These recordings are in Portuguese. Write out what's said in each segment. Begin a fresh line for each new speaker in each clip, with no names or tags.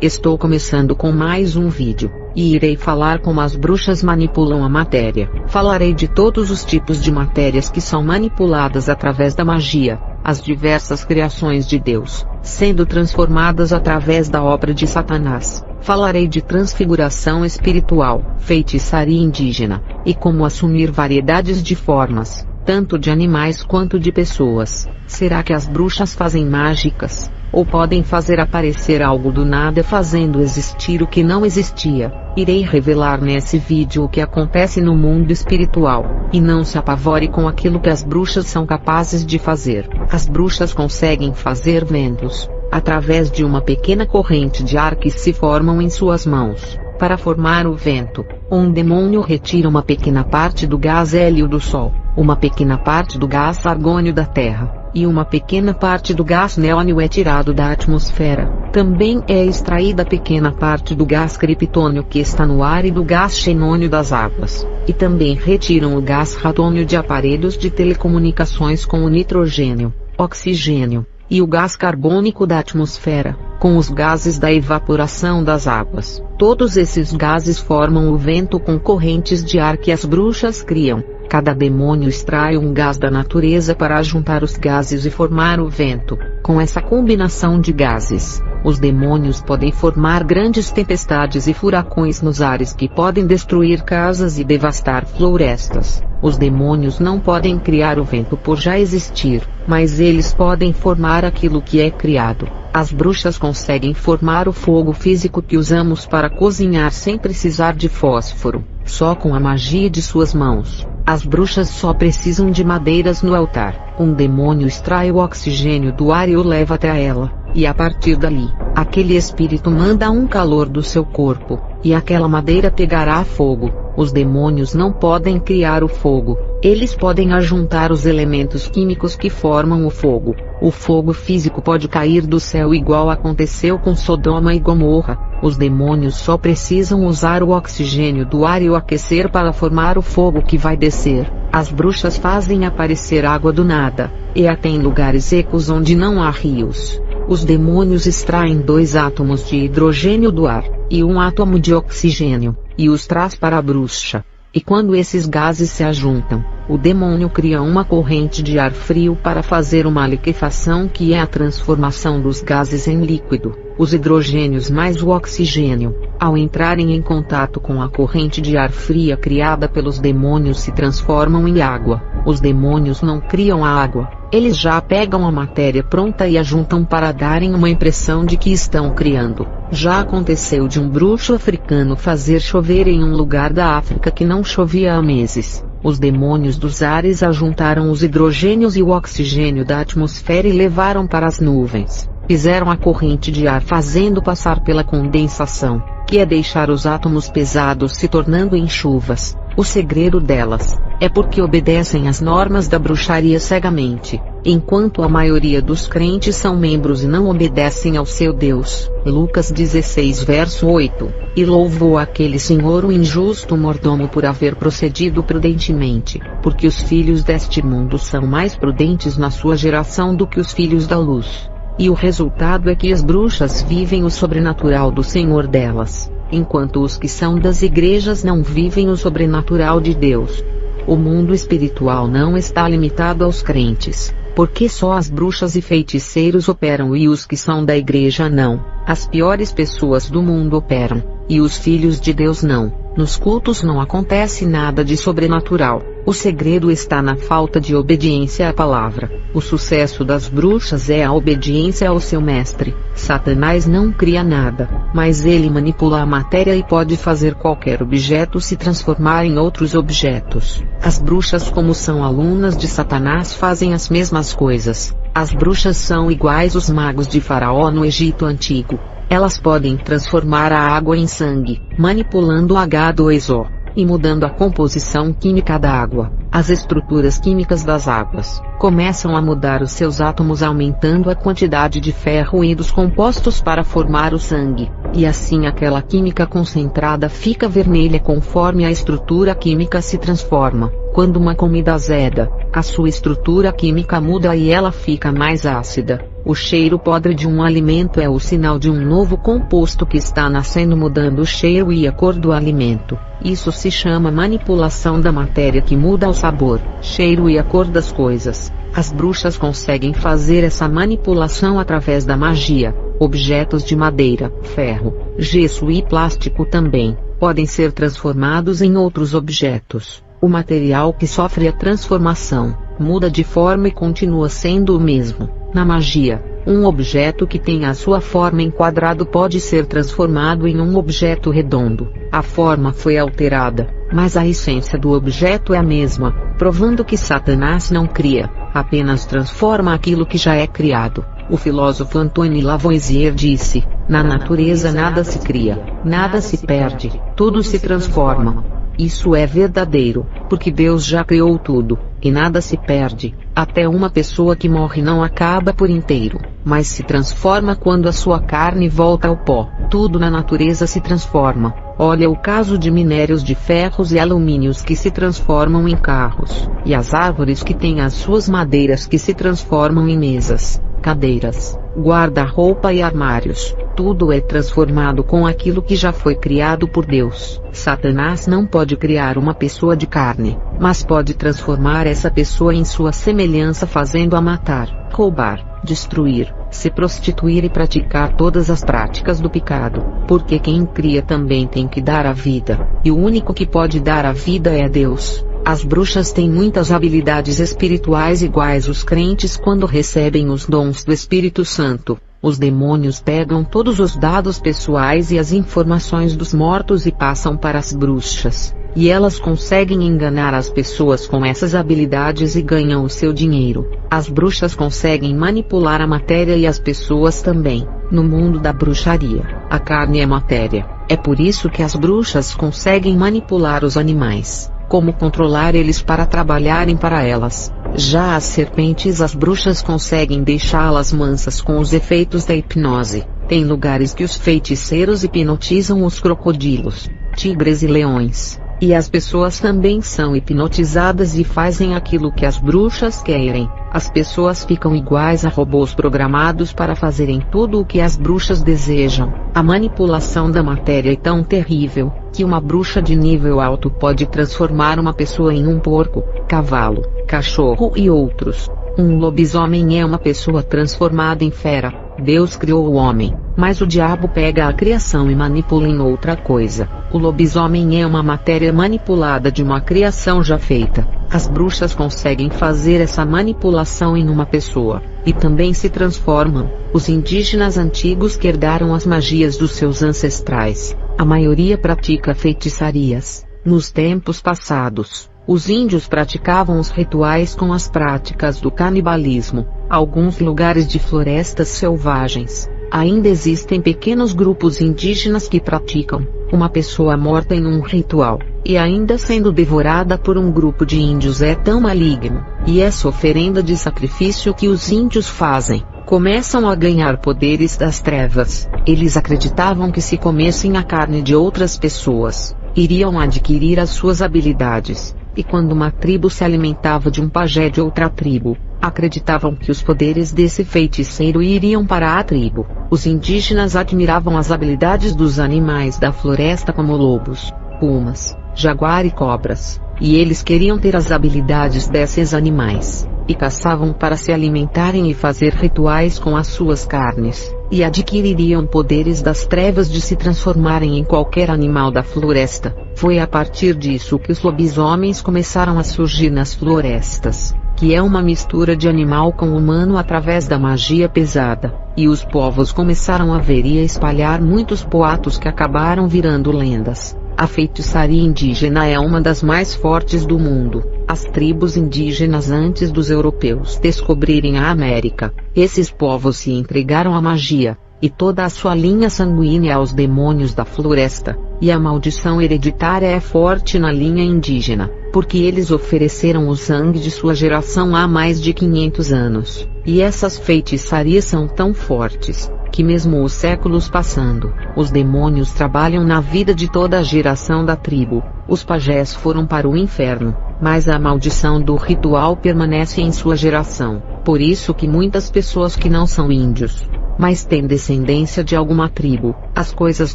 Estou começando com mais um vídeo, e irei falar como as bruxas manipulam a matéria. Falarei de todos os tipos de matérias que são manipuladas através da magia, as diversas criações de Deus, sendo transformadas através da obra de Satanás. Falarei de transfiguração espiritual, feitiçaria indígena, e como assumir variedades de formas, tanto de animais quanto de pessoas. Será que as bruxas fazem mágicas? Ou podem fazer aparecer algo do nada fazendo existir o que não existia? Irei revelar nesse vídeo o que acontece no mundo espiritual, e não se apavore com aquilo que as bruxas são capazes de fazer. As bruxas conseguem fazer ventos, através de uma pequena corrente de ar que se formam em suas mãos. Para formar o vento, um demônio retira uma pequena parte do gás hélio do Sol, uma pequena parte do gás argônio da Terra, e uma pequena parte do gás neônio é tirado da atmosfera. Também é extraída pequena parte do gás criptônio que está no ar e do gás xenônio das águas, e também retiram o gás radônio de aparelhos de telecomunicações com o nitrogênio, oxigênio, e o gás carbônico da atmosfera, com os gases da evaporação das águas. Todos esses gases formam o vento com correntes de ar que as bruxas criam. Cada demônio extrai um gás da natureza para juntar os gases e formar o vento. Com essa combinação de gases, os demônios podem formar grandes tempestades e furacões nos ares que podem destruir casas e devastar florestas. Os demônios não podem criar o vento por já existir, mas eles podem formar aquilo que é criado. As bruxas conseguem formar o fogo físico que usamos para cozinhar sem precisar de fósforo, só com a magia de suas mãos. As bruxas só precisam de madeiras no altar. Um demônio extrai o oxigênio do ar e o leva até ela, e a partir dali, aquele espírito manda um calor do seu corpo, e aquela madeira pegará fogo. Os demônios não podem criar o fogo, eles podem ajuntar os elementos químicos que formam o fogo. O fogo físico pode cair do céu igual aconteceu com Sodoma e Gomorra. Os demônios só precisam usar o oxigênio do ar e o aquecer para formar o fogo que vai descer. As bruxas fazem aparecer água do nada, e até em lugares secos onde não há rios. Os demônios extraem 2 átomos de hidrogênio do ar, e 1 átomo de oxigênio, e os traz para a bruxa. E quando esses gases se ajuntam, o demônio cria uma corrente de ar frio para fazer uma liquefação que é a transformação dos gases em líquido. Os hidrogênios mais o oxigênio, ao entrarem em contato com a corrente de ar fria criada pelos demônios se transformam em água. Os demônios não criam a água, eles já pegam a matéria pronta e a juntam para darem uma impressão de que estão criando. Já aconteceu de um bruxo africano fazer chover em um lugar da África que não chovia há meses. Os demônios dos ares ajuntaram os hidrogênios e o oxigênio da atmosfera e levaram para as nuvens. Fizeram a corrente de ar fazendo passar pela condensação, que é deixar os átomos pesados se tornando em chuvas. O segredo delas é porque obedecem às normas da bruxaria cegamente, enquanto a maioria dos crentes são membros e não obedecem ao seu Deus. Lucas 16 verso 8. E louvou aquele senhor o injusto mordomo por haver procedido prudentemente, porque os filhos deste mundo são mais prudentes na sua geração do que os filhos da luz. E o resultado é que as bruxas vivem o sobrenatural do Senhor delas, enquanto os que são das igrejas não vivem o sobrenatural de Deus. O mundo espiritual não está limitado aos crentes, porque só as bruxas e feiticeiros operam e os que são da igreja não. As piores pessoas do mundo operam, e os filhos de Deus não. Nos cultos não acontece nada de sobrenatural. O segredo está na falta de obediência à palavra. O sucesso das bruxas é a obediência ao seu mestre. Satanás não cria nada, mas ele manipula a matéria e pode fazer qualquer objeto se transformar em outros objetos. As bruxas, como são alunas de Satanás, fazem as mesmas coisas. As bruxas são iguais aos magos de Faraó no Egito Antigo. Elas podem transformar a água em sangue, manipulando o H2O, e mudando a composição química da água. As estruturas químicas das águas começam a mudar os seus átomos, aumentando a quantidade de ferro e dos compostos para formar o sangue. e assim aquela química concentrada fica vermelha conforme a estrutura química se transforma. Quando uma comida azeda, a sua estrutura química muda e ela fica mais ácida. O cheiro podre de um alimento é o sinal de um novo composto que está nascendo, mudando o cheiro e a cor do alimento. Isso se chama manipulação da matéria, que muda o sabor, cheiro e a cor das coisas. As bruxas conseguem fazer essa manipulação através da magia. Objetos de madeira, ferro, gesso e plástico também podem ser transformados em outros objetos. O material que sofre a transformação muda de forma e continua sendo o mesmo. Na magia, um objeto que tem a sua forma em quadrado pode ser transformado em um objeto redondo. A forma foi alterada, mas a essência do objeto é a mesma, provando que Satanás não cria, apenas transforma aquilo que já é criado. O filósofo Antoine Lavoisier disse: na natureza nada se cria, nada se perde, tudo se transforma. Isso é verdadeiro, porque Deus já criou tudo, e nada se perde. Até uma pessoa que morre não acaba por inteiro, mas se transforma quando a sua carne volta ao pó. Tudo na natureza se transforma. Olha o caso de minérios de ferros e alumínios que se transformam em carros, e as árvores que têm as suas madeiras que se transformam em mesas, cadeiras, guarda-roupa e armários. Tudo é transformado com aquilo que já foi criado por Deus. Satanás não pode criar uma pessoa de carne, mas pode transformar essa pessoa em sua semelhança, fazendo-a matar, roubar, destruir, se prostituir e praticar todas as práticas do pecado. Porque quem cria também tem que dar a vida, e o único que pode dar a vida é Deus. As bruxas têm muitas habilidades espirituais iguais os crentes quando recebem os dons do Espírito Santo. Os demônios pegam todos os dados pessoais e as informações dos mortos e passam para as bruxas, e elas conseguem enganar as pessoas com essas habilidades e ganham o seu dinheiro. As bruxas conseguem manipular a matéria e as pessoas também. No mundo da bruxaria, a carne é matéria. É por isso que as bruxas conseguem manipular os animais, como controlar eles para trabalharem para elas. Já as serpentes, as bruxas conseguem deixá-las mansas com os efeitos da hipnose. Tem lugares que os feiticeiros hipnotizam os crocodilos, tigres e leões, e as pessoas também são hipnotizadas e fazem aquilo que as bruxas querem. As pessoas ficam iguais a robôs programados para fazerem tudo o que as bruxas desejam. A manipulação da matéria é tão terrível, que uma bruxa de nível alto pode transformar uma pessoa em um porco, cavalo, cachorro e outros. Um lobisomem é uma pessoa transformada em fera. Deus criou o homem, mas o diabo pega a criação e manipula em outra coisa. O lobisomem é uma matéria manipulada de uma criação já feita. As bruxas conseguem fazer essa manipulação em uma pessoa, e também se transformam. Os indígenas antigos que herdaram as magias dos seus ancestrais, a maioria pratica feitiçarias. Nos tempos passados, os índios praticavam os rituais com as práticas do canibalismo. Alguns lugares de florestas selvagens, ainda existem pequenos grupos indígenas que praticam uma pessoa morta em um ritual, e ainda sendo devorada por um grupo de índios é tão maligno, e essa oferenda de sacrifício que os índios fazem, começam a ganhar poderes das trevas. Eles acreditavam que se comessem a carne de outras pessoas, iriam adquirir as suas habilidades, e quando uma tribo se alimentava de um pajé de outra tribo, acreditavam que os poderes desse feiticeiro iriam para a tribo. Os indígenas admiravam as habilidades dos animais da floresta como lobos, pumas, jaguar e cobras, e eles queriam ter as habilidades desses animais, e caçavam para se alimentarem e fazer rituais com as suas carnes, e adquiririam poderes das trevas de se transformarem em qualquer animal da floresta. Foi a partir disso que os lobisomens começaram a surgir nas florestas, que é uma mistura de animal com humano através da magia pesada, e os povos começaram a ver e a espalhar muitos boatos que acabaram virando lendas. A feitiçaria indígena é uma das mais fortes do mundo. As tribos indígenas, antes dos europeus descobrirem a América, esses povos se entregaram à magia, e toda a sua linha sanguínea aos demônios da floresta, e a maldição hereditária é forte na linha indígena, porque eles ofereceram o sangue de sua geração há mais de 500 anos, e essas feitiçarias são tão fortes, que mesmo os séculos passando, os demônios trabalham na vida de toda a geração da tribo. Os pajés foram para o inferno, mas a maldição do ritual permanece em sua geração. Por isso que muitas pessoas que não são índios, mas têm descendência de alguma tribo, as coisas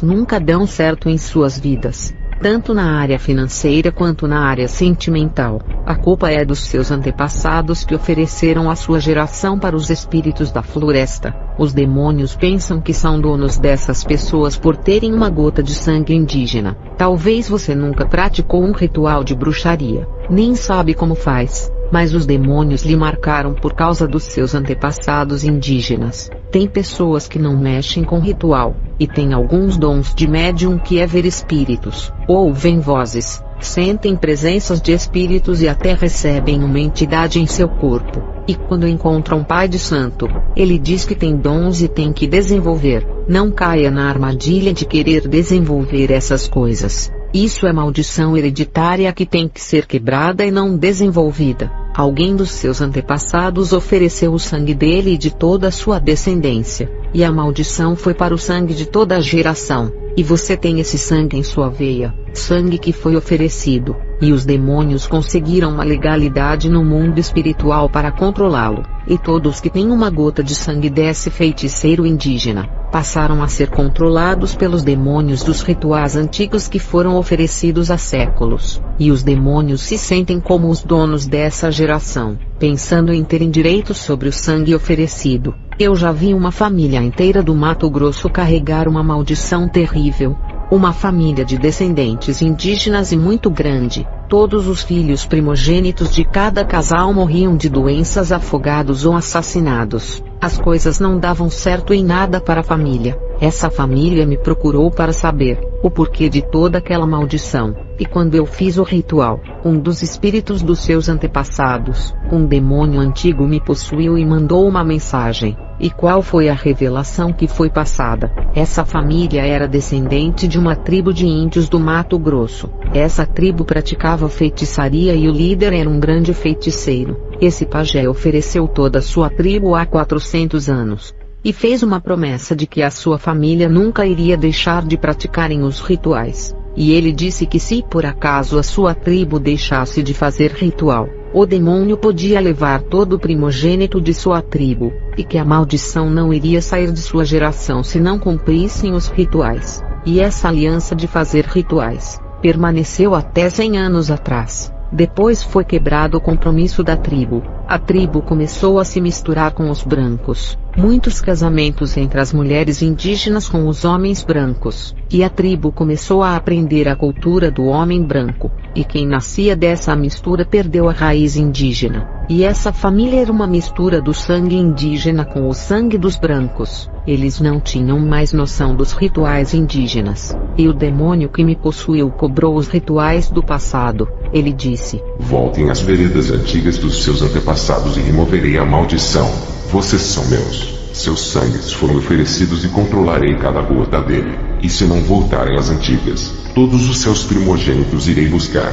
nunca dão certo em suas vidas, tanto na área financeira quanto na área sentimental. A culpa é dos seus antepassados que ofereceram a sua geração para os espíritos da floresta. Os demônios pensam que são donos dessas pessoas por terem uma gota de sangue indígena. Talvez você nunca praticou um ritual de bruxaria, nem sabe como faz, mas os demônios lhe marcaram por causa dos seus antepassados indígenas. Tem pessoas que não mexem com ritual, e tem alguns dons de médium que é ver espíritos, ouvem vozes, sentem presenças de espíritos e até recebem uma entidade em seu corpo. E quando encontra um pai de santo, ele diz que tem dons e tem que desenvolver. Não caia na armadilha de querer desenvolver essas coisas. Isso é maldição hereditária que tem que ser quebrada e não desenvolvida. Alguém dos seus antepassados ofereceu o sangue dele e de toda a sua descendência, e a maldição foi para o sangue de toda a geração. E você tem esse sangue em sua veia, sangue que foi oferecido, e os demônios conseguiram uma legalidade no mundo espiritual para controlá-lo, e todos que têm uma gota de sangue desse feiticeiro indígena, passaram a ser controlados pelos demônios dos rituais antigos que foram oferecidos há séculos, e os demônios se sentem como os donos dessa geração, pensando em terem direitos sobre o sangue oferecido. Eu já vi uma família inteira do Mato Grosso carregar uma maldição terrível. Uma família de descendentes indígenas e muito grande. Todos os filhos primogênitos de cada casal morriam de doenças, afogados ou assassinados. As coisas não davam certo em nada para a família. Essa família me procurou para saber o porquê de toda aquela maldição. E quando eu fiz o ritual, um dos espíritos dos seus antepassados, um demônio antigo, me possuiu e mandou uma mensagem. E qual foi a revelação que foi passada? Essa família era descendente de uma tribo de índios do Mato Grosso. Essa tribo praticava feitiçaria e o líder era um grande feiticeiro. Esse pajé ofereceu toda a sua tribo há 400 anos. E fez uma promessa de que a sua família nunca iria deixar de praticarem os rituais. E ele disse que se por acaso a sua tribo deixasse de fazer ritual, o demônio podia levar todo o primogênito de sua tribo, e que a maldição não iria sair de sua geração se não cumprissem os rituais. E essa aliança de fazer rituais permaneceu até 100 anos atrás. Depois foi quebrado o compromisso da tribo. A tribo começou a se misturar com os brancos. Muitos casamentos entre as mulheres indígenas com os homens brancos. E a tribo começou a aprender a cultura do homem branco. E quem nascia dessa mistura perdeu a raiz indígena. E essa família era uma mistura do sangue indígena com o sangue dos brancos. Eles não tinham mais noção dos rituais indígenas. E o demônio que me possuiu cobrou os rituais do passado. Ele disse:
voltem às veredas antigas dos seus antepassados e removerei a maldição. Vocês são meus. Seus sangues foram oferecidos e controlarei cada gota dele. E se não voltarem às antigas, todos os seus primogênitos irei buscar.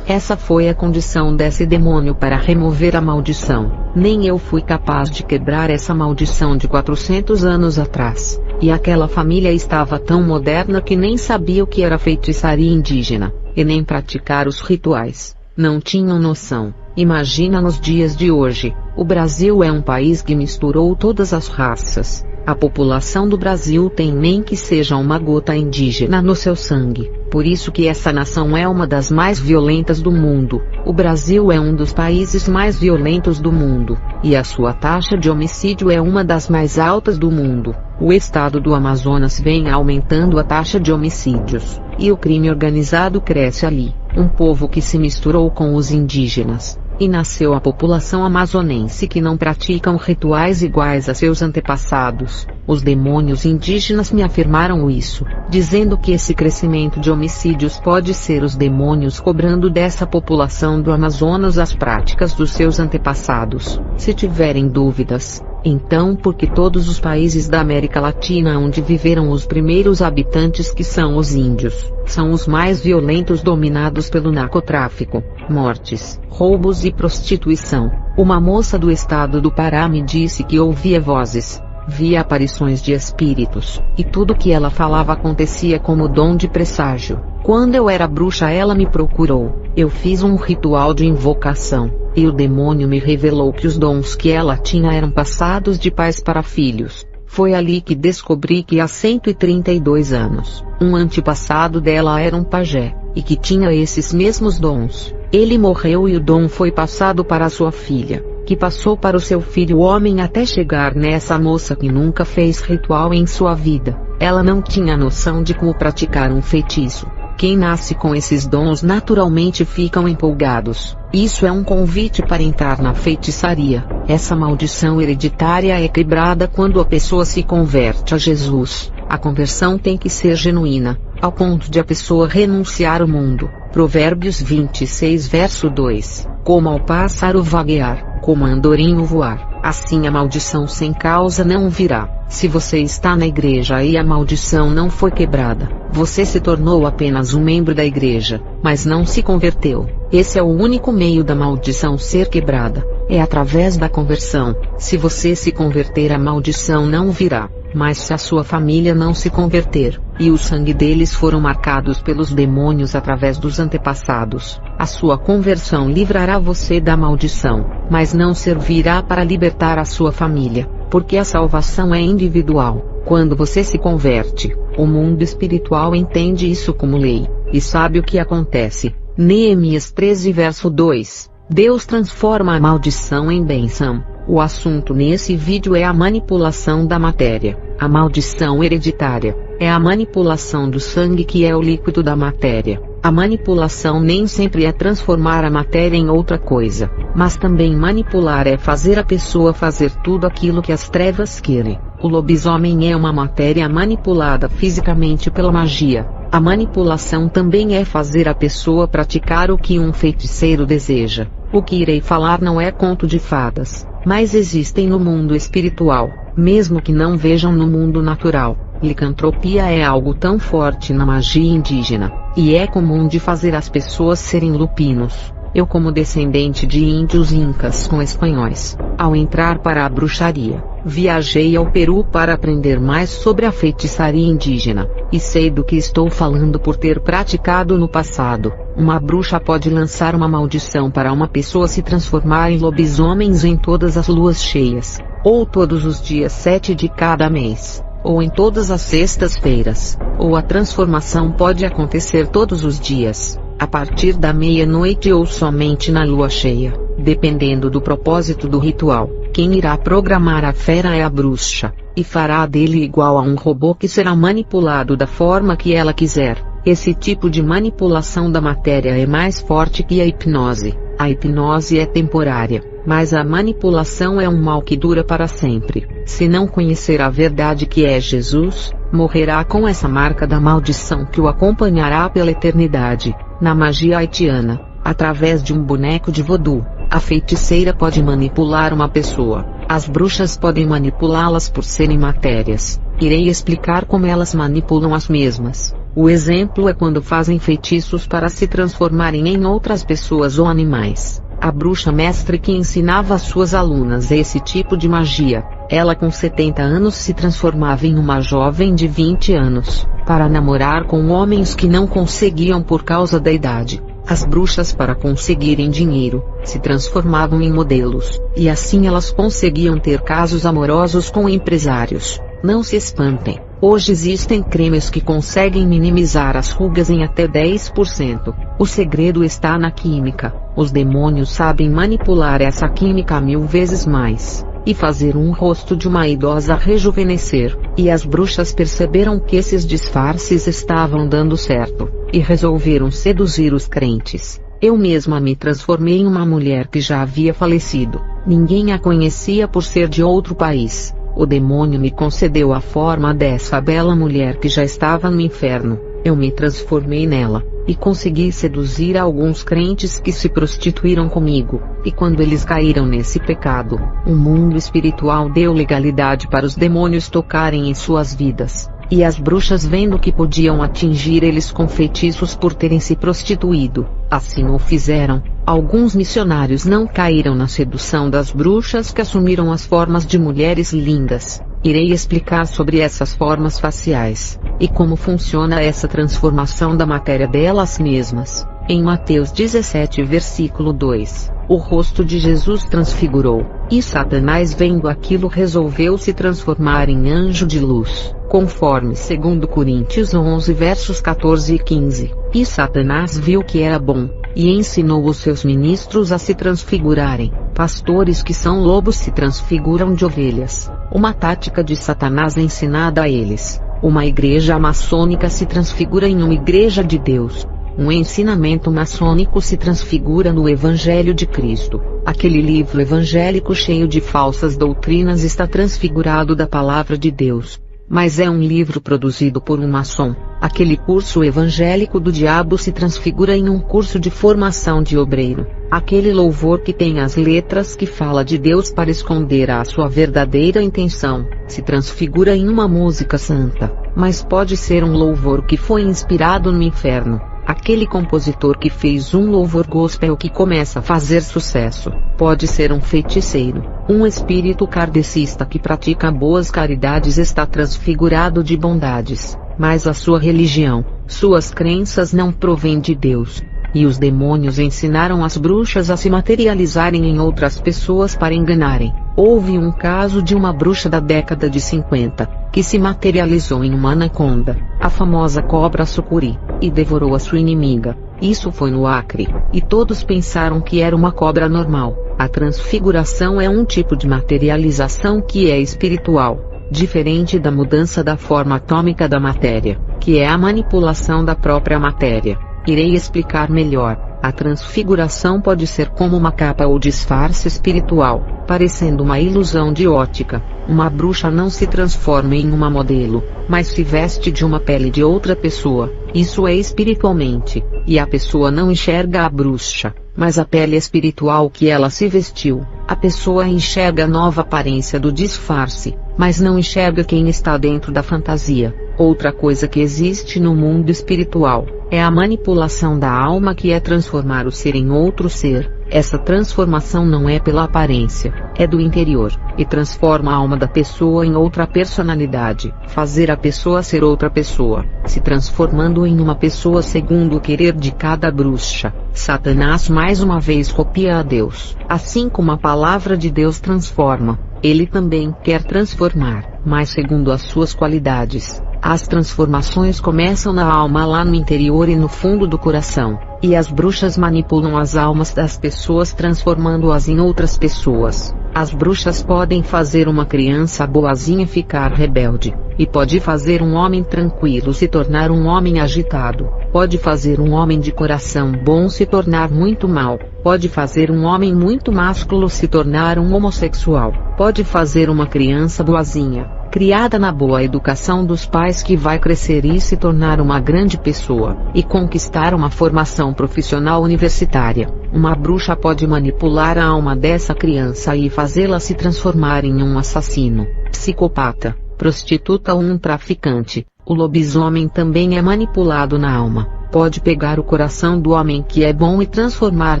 Essa foi a condição desse demônio para remover a maldição. Nem eu fui capaz de quebrar essa maldição de 400 anos atrás. E aquela família estava tão moderna que nem sabia o que era feitiçaria indígena, e nem praticar os rituais. Não tinham noção. Imagina nos dias de hoje. O Brasil é um país que misturou todas as raças. A população do Brasil tem nem que seja uma gota indígena no seu sangue. Por isso que essa nação é uma das mais violentas do mundo. O Brasil é um dos países mais violentos do mundo. E a sua taxa de homicídio é uma das mais altas do mundo. O estado do Amazonas vem aumentando a taxa de homicídios. E o crime organizado cresce ali. Um povo que se misturou com os indígenas. E nasceu a população amazonense que não praticam rituais iguais a seus antepassados. Os demônios indígenas me afirmaram isso, dizendo que esse crescimento de homicídios pode ser os demônios cobrando dessa população do Amazonas as práticas dos seus antepassados. Se tiverem dúvidas, então porque todos os países da América Latina onde viveram os primeiros habitantes, que são os índios, são os mais violentos, dominados pelo narcotráfico, mortes, roubos e prostituição. Uma moça do estado do Pará me disse que ouvia vozes. via aparições de espíritos, e tudo que ela falava acontecia como dom de presságio. Quando eu era bruxa, ela me procurou. Eu fiz um ritual de invocação, e o demônio me revelou que os dons que ela tinha eram passados de pais para filhos. Foi ali que descobri que há 132 anos, um antepassado dela era um pajé, e que tinha esses mesmos dons. Ele morreu e o dom foi passado para sua filha, que passou para o seu filho homem até chegar nessa moça que nunca fez ritual em sua vida. Ela não tinha noção de como praticar um feitiço. Quem nasce com esses dons naturalmente ficam empolgados. Isso é um convite para entrar na feitiçaria. Essa maldição hereditária é quebrada quando a pessoa se converte a Jesus. A conversão tem que ser genuína, ao ponto de a pessoa renunciar ao mundo. Provérbios 26 verso 2. Como ao pássaro vaguear, como a andorinho voar, assim a maldição sem causa não virá. Se você está na igreja e a maldição não foi quebrada, você se tornou apenas um membro da igreja, mas não se converteu. Esse é o único meio da maldição ser quebrada, é através da conversão. Se você se converter, a maldição não virá. Mas se a sua família não se converter, e o sangue deles foram marcados pelos demônios através dos antepassados, a sua conversão livrará você da maldição, mas não servirá para libertar a sua família, porque a salvação é individual. Quando você se converte, o mundo espiritual entende isso como lei, e sabe o que acontece. Neemias 13 verso 2. Deus transforma a maldição em bênção. O assunto nesse vídeo é a manipulação da matéria. A maldição hereditária é a manipulação do sangue, que é o líquido da matéria. A manipulação nem sempre é transformar a matéria em outra coisa, mas também manipular é fazer a pessoa fazer tudo aquilo que as trevas querem. O lobisomem é uma matéria manipulada fisicamente pela magia. A manipulação também é fazer a pessoa praticar o que um feiticeiro deseja. O que irei falar não é conto de fadas, mas existem no mundo espiritual, mesmo que não vejam no mundo natural. Licantropia é algo tão forte na magia indígena, e é comum de fazer as pessoas serem lupinos. Eu, como descendente de índios incas com espanhóis, ao entrar para a bruxaria, viajei ao Peru para aprender mais sobre a feitiçaria indígena, e sei do que estou falando por ter praticado no passado. Uma bruxa pode lançar uma maldição para uma pessoa se transformar em lobisomens em todas as luas cheias, ou todos os dias 7 de cada mês, ou em todas as sextas-feiras, ou a transformação pode acontecer todos os dias, a partir da meia-noite ou somente na lua cheia, dependendo do propósito do ritual. Quem irá programar a fera é a bruxa, e fará dele igual a um robô que será manipulado da forma que ela quiser. Esse tipo de manipulação da matéria é mais forte que a hipnose. A hipnose é temporária, mas a manipulação é um mal que dura para sempre. Se não conhecer a verdade que é Jesus, morrerá com essa marca da maldição que o acompanhará pela eternidade. Na magia haitiana, através de um boneco de voodoo, a feiticeira pode manipular uma pessoa. As bruxas podem manipulá-las por serem matérias. Irei explicar como elas manipulam as mesmas. O exemplo é quando fazem feitiços para se transformarem em outras pessoas ou animais. A bruxa mestre que ensinava às suas alunas esse tipo de magia, ela com 70 anos se transformava em uma jovem de 20 anos, para namorar com homens que não conseguiam por causa da idade. As bruxas, para conseguirem dinheiro, se transformavam em modelos, e assim elas conseguiam ter casos amorosos com empresários. Não se espantem, hoje existem cremes que conseguem minimizar as rugas em até 10%. O segredo está na química. Os demônios sabem manipular essa química 1000 vezes mais, e fazer um rosto de uma idosa rejuvenescer. E as bruxas perceberam que esses disfarces estavam dando certo, e resolveram seduzir os crentes. Eu mesma me transformei em uma mulher que já havia falecido. Ninguém a conhecia por ser de outro país. O demônio me concedeu a forma dessa bela mulher que já estava no inferno. Eu me transformei nela, e consegui seduzir alguns crentes que se prostituíram comigo. E quando eles caíram nesse pecado, o mundo espiritual deu legalidade para os demônios tocarem em suas vidas. E as bruxas, vendo que podiam atingir eles com feitiços por terem se prostituído, assim o fizeram. Alguns missionários não caíram na sedução das bruxas que assumiram as formas de mulheres lindas, Irei explicar sobre essas formas faciais, e como funciona essa transformação da matéria delas mesmas. Em Mateus 17 versículo 2, o rosto de Jesus transfigurou, e Satanás vendo aquilo resolveu se transformar em anjo de luz, conforme 2 Coríntios 11 versos 14 e 15. E Satanás viu que era bom, e ensinou os seus ministros a se transfigurarem. Pastores que são lobos se transfiguram de ovelhas, uma tática de Satanás ensinada a eles. Uma igreja maçônica se transfigura em uma igreja de Deus. Um ensinamento maçônico se transfigura no Evangelho de Cristo. Aquele livro evangélico cheio de falsas doutrinas está transfigurado da palavra de Deus. Mas é um livro produzido por um maçom. Aquele curso evangélico do diabo se transfigura em um curso de formação de obreiro. Aquele louvor que tem as letras que fala de Deus para esconder a sua verdadeira intenção, se transfigura em uma música santa. Mas pode ser um louvor que foi inspirado no inferno. Aquele compositor que fez um louvor gospel que começa a fazer sucesso, pode ser um feiticeiro. Um espírito kardecista que pratica boas caridades está transfigurado de bondades, mas a sua religião, suas crenças não provêm de Deus. E os demônios ensinaram as bruxas a se materializarem em outras pessoas para enganarem. Houve um caso de uma bruxa da década de 50, que se materializou em uma anaconda, a famosa cobra sucuri, e devorou a sua inimiga. Isso foi no Acre, e todos pensaram que era uma cobra normal. A transfiguração é um tipo de materialização que é espiritual, diferente da mudança da forma atômica da matéria, que é a manipulação da própria matéria. Irei explicar melhor. A transfiguração pode ser como uma capa ou disfarce espiritual, parecendo uma ilusão de ótica. Uma bruxa não se transforma em uma modelo, mas se veste de uma pele de outra pessoa. Isso é espiritualmente, e a pessoa não enxerga a bruxa, mas a pele espiritual que ela se vestiu. A pessoa enxerga a nova aparência do disfarce, mas não enxerga quem está dentro da fantasia. Outra coisa que existe no mundo espiritual é a manipulação da alma, que é transformar o ser em outro ser. Essa transformação não é pela aparência, é do interior, e transforma a alma da pessoa em outra personalidade, fazer a pessoa ser outra pessoa, se transformando em uma pessoa segundo o querer de cada bruxa. Satanás mais uma vez copia a Deus. Assim como a palavra de Deus transforma, ele também quer transformar, mas segundo as suas qualidades. As transformações começam na alma, lá no interior e no fundo do coração, e as bruxas manipulam as almas das pessoas transformando-as em outras pessoas. As bruxas podem fazer uma criança boazinha ficar rebelde, e pode fazer um homem tranquilo se tornar um homem agitado, pode fazer um homem de coração bom se tornar muito mau, pode fazer um homem muito másculo se tornar um homossexual, pode fazer uma criança boazinha, criada na boa educação dos pais, que vai crescer e se tornar uma grande pessoa, e conquistar uma formação profissional universitária. Uma bruxa pode manipular a alma dessa criança e fazê-la se transformar em um assassino, psicopata, prostituta ou um traficante. O lobisomem também é manipulado na alma. Pode pegar o coração do homem que é bom e transformar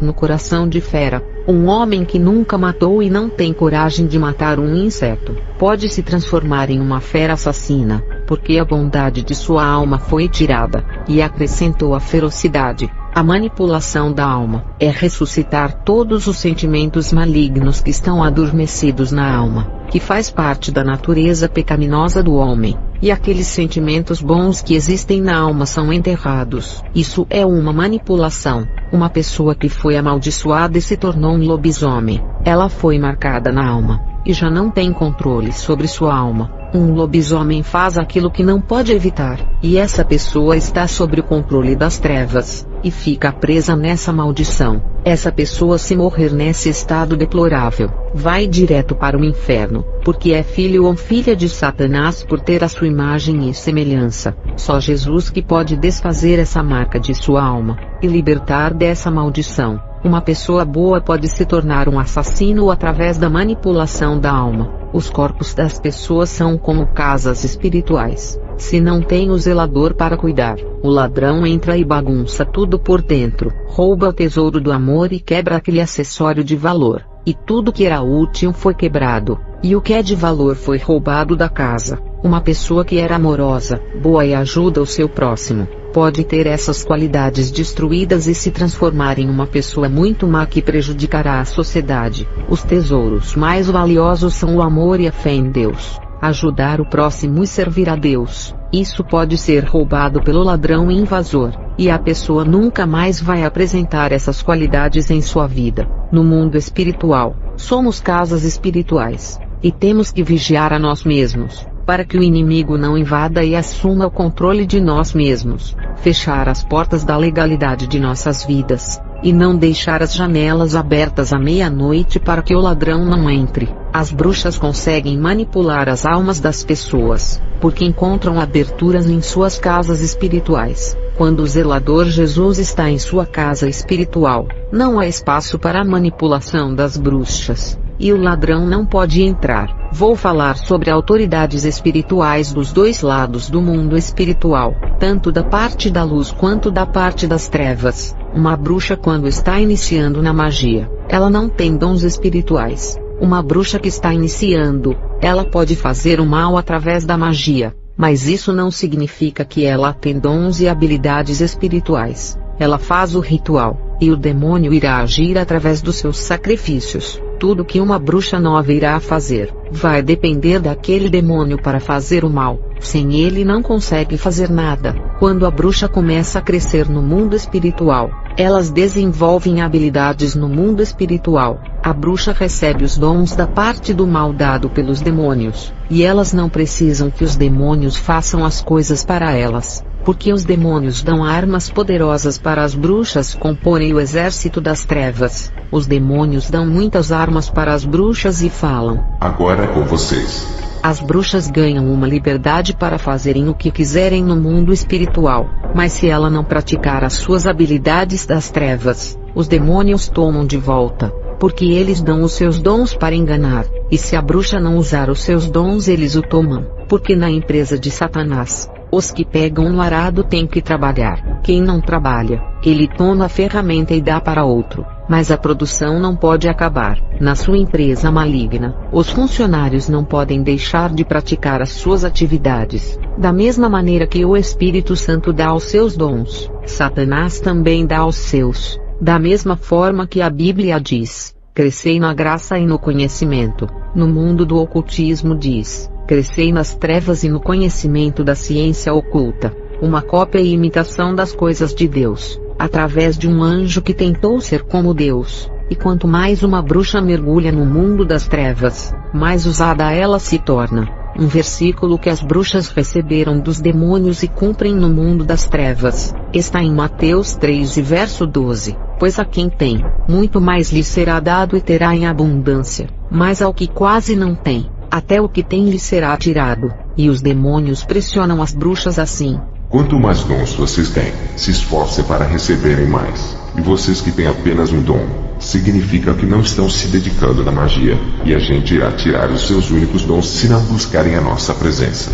no coração de fera. Um homem que nunca matou e não tem coragem de matar um inseto, pode se transformar em uma fera assassina, porque a bondade de sua alma foi tirada, e acrescentou a ferocidade. A manipulação da alma é ressuscitar todos os sentimentos malignos que estão adormecidos na alma, que faz parte da natureza pecaminosa do homem, e aqueles sentimentos bons que existem na alma são enterrados. Isso é uma manipulação. Uma pessoa que foi amaldiçoada e se tornou um lobisomem, ela foi marcada na alma, e já não tem controle sobre sua alma. Um lobisomem faz aquilo que não pode evitar, e essa pessoa está sob o controle das trevas, e fica presa nessa maldição. Essa pessoa, se morrer nesse estado deplorável, vai direto para o inferno, porque é filho ou filha de Satanás por ter a sua imagem e semelhança. Só Jesus que pode desfazer essa marca de sua alma, e libertar dessa maldição. Uma pessoa boa pode se tornar um assassino através da manipulação da alma. Os corpos das pessoas são como casas espirituais. Se não tem o zelador para cuidar, o ladrão entra e bagunça tudo por dentro, rouba o tesouro do amor e quebra aquele acessório de valor. e tudo que era útil foi quebrado, e o que é de valor foi roubado da casa. Uma pessoa que era amorosa, boa e ajuda o seu próximo, pode ter essas qualidades destruídas e se transformar em uma pessoa muito má que prejudicará a sociedade. Os tesouros mais valiosos são o amor e a fé em Deus, ajudar o próximo e servir a Deus. Isso pode ser roubado pelo ladrão e invasor, e a pessoa nunca mais vai apresentar essas qualidades em sua vida. No mundo espiritual, somos casas espirituais, e temos que vigiar a nós mesmos, para que o inimigo não invada e assuma o controle de nós mesmos, fechar as portas da legalidade de nossas vidas, e não deixar as janelas abertas à meia-noite para que o ladrão não entre. As bruxas conseguem manipular as almas das pessoas, porque encontram aberturas em suas casas espirituais. Quando o zelador Jesus está em sua casa espiritual, não há espaço para a manipulação das bruxas, e o ladrão não pode entrar. Vou falar sobre autoridades espirituais dos dois lados do mundo espiritual, tanto da parte da luz quanto da parte das trevas. Uma bruxa, quando está iniciando na magia, ela não tem dons espirituais. Uma bruxa que está iniciando, ela pode fazer o mal através da magia, mas isso não significa que ela tem dons e habilidades espirituais. Ela faz o ritual, e o demônio irá agir através dos seus sacrifícios. Tudo que uma bruxa nova irá fazer, vai depender daquele demônio para fazer o mal. Sem ele não consegue fazer nada. Quando a bruxa começa a crescer no mundo espiritual, elas desenvolvem habilidades no mundo espiritual. A bruxa recebe os dons da parte do mal dado pelos demônios, e elas não precisam que os demônios façam as coisas para elas, porque os demônios dão armas poderosas para as bruxas comporem o exército das trevas. Os demônios dão muitas armas para as bruxas e falam:
agora é com vocês.
As bruxas ganham uma liberdade para fazerem o que quiserem no mundo espiritual, mas se ela não praticar as suas habilidades das trevas, os demônios tomam de volta, porque eles dão os seus dons para enganar, e se a bruxa não usar os seus dons eles o tomam, porque na empresa de Satanás, os que pegam no arado têm que trabalhar. Quem não trabalha, ele toma a ferramenta e dá para outro, mas a produção não pode acabar. Na sua empresa maligna, os funcionários não podem deixar de praticar as suas atividades. Da mesma maneira que o Espírito Santo dá os seus dons, Satanás também dá os seus. Da mesma forma que a Bíblia diz: crescei na graça e no conhecimento. No mundo do ocultismo diz: crescei nas trevas e no conhecimento da ciência oculta. Uma cópia e imitação das coisas de Deus, através de um anjo que tentou ser como Deus. E quanto mais uma bruxa mergulha no mundo das trevas, mais usada ela se torna. Um versículo que as bruxas receberam dos demônios e cumprem no mundo das trevas, está em Mateus 3 e verso 12. Pois a quem tem, muito mais lhe será dado e terá em abundância, mas ao que quase não tem, até o que tem lhe será tirado. E os demônios pressionam as bruxas assim:
quanto mais dons vocês têm, se esforcem para receberem mais. E vocês que têm apenas um dom, significa que não estão se dedicando na magia, e a gente irá tirar os seus únicos dons se não buscarem a nossa presença.